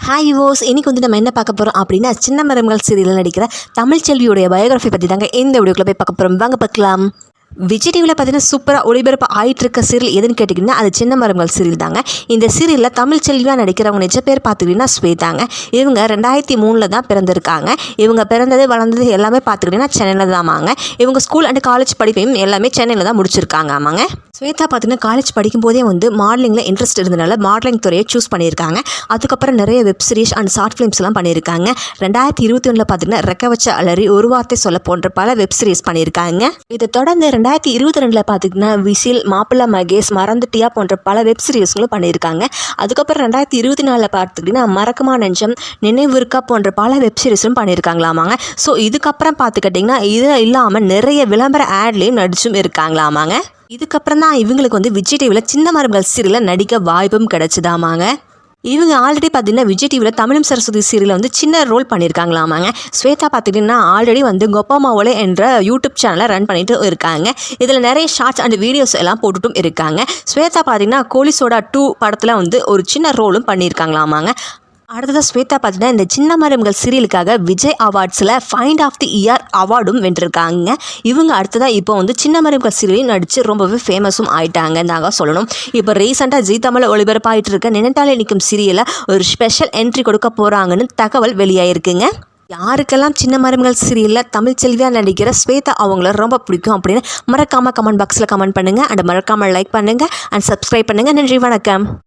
Hi Vosges இன்னைக்கு வந்து நம்ம என்ன பார்க்க போகிறோம் அப்படின்னா சின்ன மரங்கள் சீரியலில் நடிக்கிற தமிழ்ச்செல்வியோடைய பயோகிராஃபி பற்றி தாங்க இந்த வீடியோக்குள்ள போய் பார்க்க போகிறோம். வாங்க பார்க்கலாம். விஜய் டிவியில் பார்த்தீங்கன்னா சூப்பராக ஒளிபரப்பு ஆகிட்டு இருக்க சீரியல் எதுன்னு கேட்டிங்கன்னா அது சின்ன மரங்கள் சீரியல் தாங்க. இந்த சீரியலில் தமிழ்ச்செல்வியாக நடிக்கிறவங்க நிஜ பேர் பார்த்துக்கிட்டிங்கன்னா ஸ்வேதாங்க. இவங்க 2003 தான் பிறந்திருக்காங்க. இவங்க பிறந்தது வளர்ந்தது எல்லாமே பார்த்துக்கிட்டிங்கன்னா சென்னையில் தான் ஆமாங்க. இவங்க ஸ்கூல் அண்ட் காலேஜ் படிப்பையும் எல்லாமே சென்னையில் தான் முடிச்சிருக்காங்க ஆமாங்க. ஸ்வேதா பார்த்தீங்கன்னா காலேஜ் படிக்கும்போதே வந்து மாடலிங்கில் இன்ட்ரெஸ்ட் இருந்தனால மாடலிங் துறையை சூஸ் பண்ணியிருக்காங்க. அதுக்கப்புறம் நிறைய வெப் சீரிஸ் அண்ட் ஷார்ட் ஃபிலிம்ஸ்லாம் பண்ணியிருக்காங்க. 2021 பார்த்தீங்கன்னா ரெக்க வச்ச அலறி, ஒரு வார்த்தை சொல்ல போன்ற பல வெப் சீரிஸ் பண்ணியிருக்காங்க. இதை தொடர்ந்து 2022 பார்த்தீங்கன்னா விசில், மாப்பிள்ளை மகேஷ், மறந்துட்டியா போன்ற பல வெப் சீரிஸ்களும் பண்ணியிருக்காங்க. அதுக்கப்புறம் 2024 பார்த்துக்கிட்டிங்கன்னா மறக்குமா நெஞ்சம், நினைவிருக்கா போன்ற பல வெப் சீரிஸும் பண்ணியிருக்காங்களாமாங்க. ஸோ இதுக்கப்புறம் பார்த்துக்கிட்டிங்கன்னா இது இல்லாமல் நிறைய விளம்பர ஆட்லேயும் நடிச்சும் இருக்காங்களாமாங்க. இதுக்கப்புறம் தான் இவங்களுக்கு வந்து விஜய் டிவியில் சின்ன மரங்கள் சீரியலில் நடிக்க வாய்ப்பும் கிடைச்சிதாமாங்க. இவங்க ஆல்ரெடி பார்த்தீங்கன்னா விஜய் டிவியில் தமிழும் சரஸ்வதி சீரியலில் வந்து சின்ன ரோல் பண்ணியிருக்காங்களாமாங்க. ஸ்வேதா பார்த்துக்கிட்டிங்கன்னா ஆல்ரெடி வந்து கொப்பாமாவோலே என்ற யூடியூப் சேனலை ரன் பண்ணிட்டு இருக்காங்க. இதில் நிறைய ஷார்ட்ஸ் அண்ட் வீடியோஸ் எல்லாம் போட்டுட்டும் இருக்காங்க. ஸ்வேதா பார்த்தீங்கன்னா கோலி சோடா 2 படத்தில் வந்து ஒரு சின்ன ரோலும் பண்ணியிருக்காங்களாமாங்க. அடுத்ததாக ஸ்வேதா பார்த்தீங்கன்னா இந்த சின்ன மரங்கள் சீரியலுக்காக விஜய் அவார்ட்ஸில் ஃபைண்ட் ஆஃப் தி இயர் அவார்டும் வென்றிருக்காங்க. இவங்க அடுத்ததாக இப்போ வந்து சின்ன மரங்கள் சீரியலையும் நடித்து ரொம்பவே ஃபேமஸும் ஆகிட்டாங்க தாங்க சொல்லணும். இப்போ ரீசெண்டாக ஜீ தமிழ் ஒளிபரப்பாகிட்டு இருக்க நினைத்தாலே நிற்கும் சீரியலில் ஒரு ஸ்பெஷல் என்ட்ரி கொடுக்க போகிறாங்கன்னு தகவல் வெளியாகிருக்குங்க. யாருக்கெல்லாம் சின்ன மரங்கள் சீரியலில் தமிழ்ச்செல்வியாக நடிக்கிற ஸ்வேதா அவங்கள ரொம்ப பிடிக்கும் அப்படின்னு மறக்காமல் கமெண்ட் பாக்ஸில் கமெண்ட் பண்ணுங்கள். அண்ட் மறக்காமல் லைக் பண்ணுங்கள் அண்ட் சப்ஸ்கிரைப் பண்ணுங்கள். நன்றி, வணக்கம்.